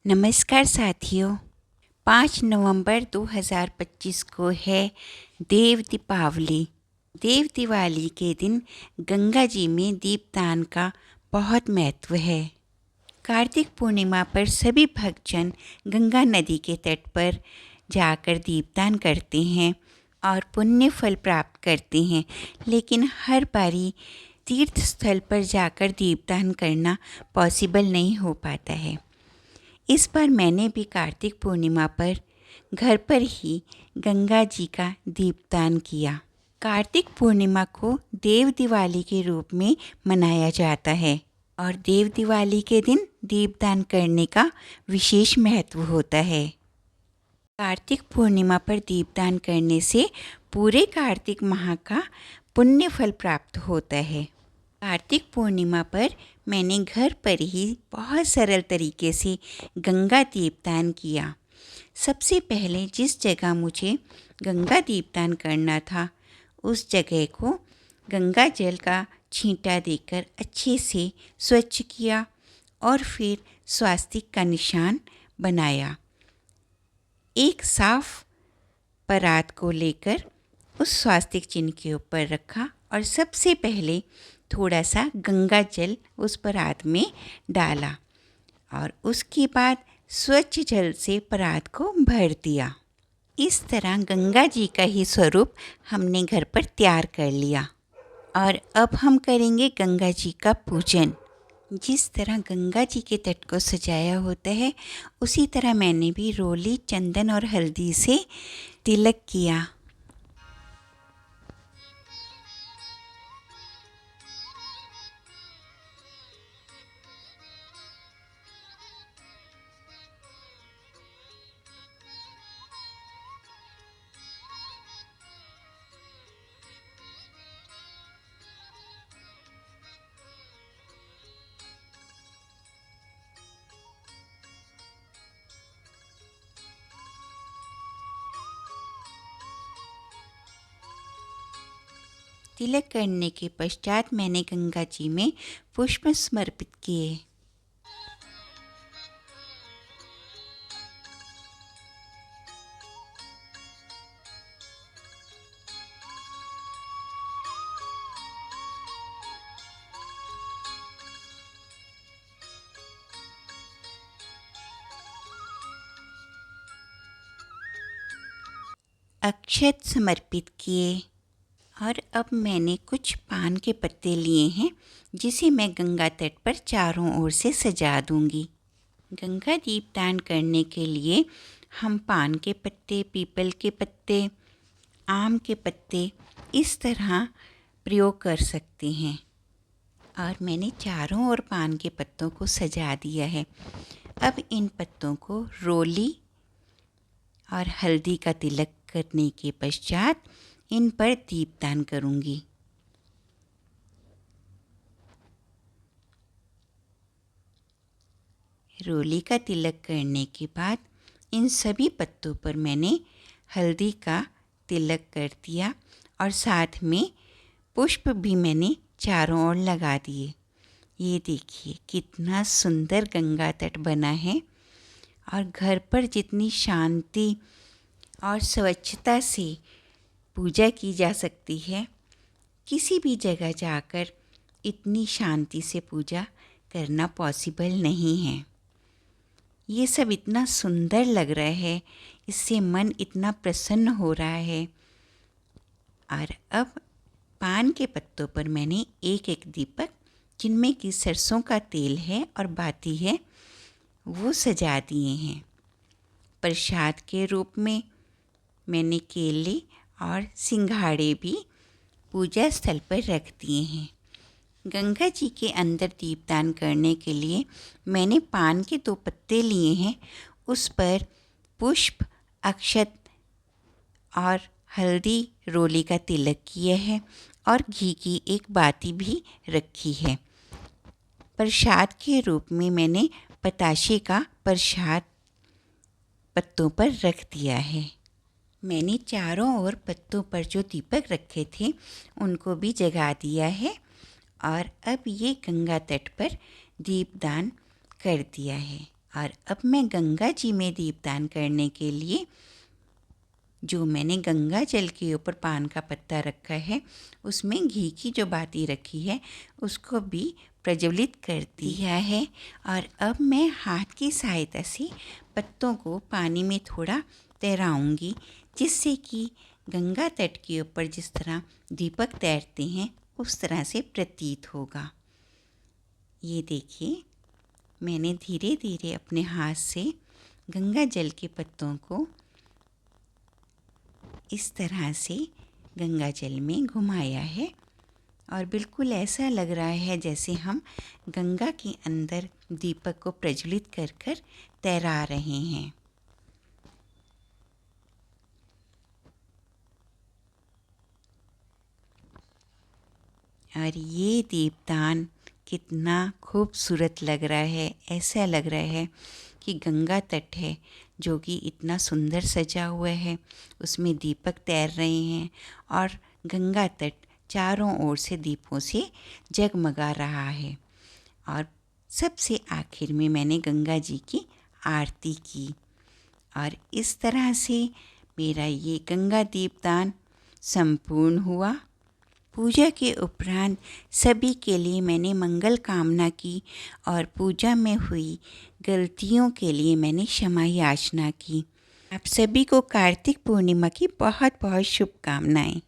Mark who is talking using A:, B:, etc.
A: नमस्कार साथियों। 5 नवंबर 2025 को है देव दीपावली। देव दिवाली के दिन गंगा जी में दीपदान का बहुत महत्व है। कार्तिक पूर्णिमा पर सभी भक्तजन गंगा नदी के तट पर जाकर दीपदान करते हैं और पुण्य फल प्राप्त करते हैं। लेकिन हर बारी तीर्थ स्थल पर जाकर दीपदान करना पॉसिबल नहीं हो पाता है। इस बार मैंने भी कार्तिक पूर्णिमा पर घर पर ही गंगा जी का दीपदान किया। कार्तिक पूर्णिमा को देव दिवाली के रूप में मनाया जाता है और देव दिवाली के दिन दीपदान करने का विशेष महत्व होता है। कार्तिक पूर्णिमा पर दीपदान करने से पूरे कार्तिक माह का पुण्य फल प्राप्त होता है। कार्तिक पूर्णिमा पर मैंने घर पर ही बहुत सरल तरीके से गंगा दीपदान किया। सबसे पहले जिस जगह मुझे गंगा दीपदान करना था उस जगह को गंगा जल का छींटा देकर अच्छे से स्वच्छ किया और फिर स्वास्तिक का निशान बनाया। एक साफ परात को लेकर उस स्वास्तिक चिन्ह के ऊपर रखा और सबसे पहले थोड़ा सा गंगा जल उस परात में डाला और उसके बाद स्वच्छ जल से परात को भर दिया। इस तरह गंगा जी का ही स्वरूप हमने घर पर तैयार कर लिया और अब हम करेंगे गंगा जी का पूजन। जिस तरह गंगा जी के तट को सजाया होता है उसी तरह मैंने भी रोली, चंदन और हल्दी से तिलक किया। तिलक करने के पश्चात मैंने गंगा जी में पुष्प समर्पित किए। अक्षत समर्पित किए और अब मैंने कुछ पान के पत्ते लिए हैं जिसे मैं गंगा तट पर चारों ओर से सजा दूंगी। गंगा दीपदान करने के लिए हम पान के पत्ते, पीपल के पत्ते, आम के पत्ते इस तरह प्रयोग कर सकते हैं और मैंने चारों ओर पान के पत्तों को सजा दिया है। अब इन पत्तों को रोली और हल्दी का तिलक करने के पश्चात इन पर दीपदान करूंगी। रोली का तिलक करने के बाद इन सभी पत्तों पर मैंने हल्दी का तिलक कर दिया और साथ में पुष्प भी मैंने चारों ओर लगा दिए। ये देखिए कितना सुंदर गंगा तट बना है और घर पर जितनी शांति और स्वच्छता से पूजा की जा सकती है, किसी भी जगह जाकर इतनी शांति से पूजा करना पॉसिबल नहीं है। ये सब इतना सुंदर लग रहा है, इससे मन इतना प्रसन्न हो रहा है। और अब पान के पत्तों पर मैंने एक एक दीपक जिनमें कि सरसों का तेल है और बाती है वो सजा दिए हैं। प्रसाद के रूप में मैंने केले और सिंघाड़े भी पूजा स्थल पर रख दिए हैं। गंगा जी के अंदर दीपदान करने के लिए मैंने पान के 2 पत्ते लिए हैं, उस पर पुष्प, अक्षत और हल्दी, रोली का तिलक किया है और घी की एक बाती भी रखी है। प्रसाद के रूप में मैंने बताशे का प्रसाद पत्तों पर रख दिया है। मैंने चारों ओर पत्तों पर जो दीपक रखे थे उनको भी जगा दिया है और अब ये गंगा तट पर दीपदान कर दिया है और अब मैं गंगा जी में दीपदान करने के लिए जो मैंने गंगा जल के ऊपर पान का पत्ता रखा है, उसमें घी की जो बाती रखी है उसको भी प्रज्वलित कर दिया है। और अब मैं हाथ की सहायता से पत्तों को पानी में थोड़ा तैराऊंगी, जिससे कि गंगा तट के ऊपर जिस तरह दीपक तैरते हैं उस तरह से प्रतीत होगा। ये देखिए, मैंने धीरे धीरे अपने हाथ से गंगा जल के पत्तों को इस तरह से गंगा जल में घुमाया है और बिल्कुल ऐसा लग रहा है जैसे हम गंगा के अंदर दीपक को प्रज्वलित कर कर तैरा रहे हैं। और ये दीपदान कितना खूबसूरत लग रहा है। ऐसा लग रहा है कि गंगा तट है जो कि इतना सुंदर सजा हुआ है, उसमें दीपक तैर रहे हैं और गंगा तट चारों ओर से दीपों से जगमगा रहा है। और सबसे आखिर में मैंने गंगा जी की आरती की और इस तरह से मेरा ये गंगा दीपदान संपूर्ण हुआ। पूजा के उपरांत सभी के लिए मैंने मंगल कामना की और पूजा में हुई गलतियों के लिए मैंने क्षमा याचना की। आप सभी को कार्तिक पूर्णिमा की बहुत बहुत शुभकामनाएं।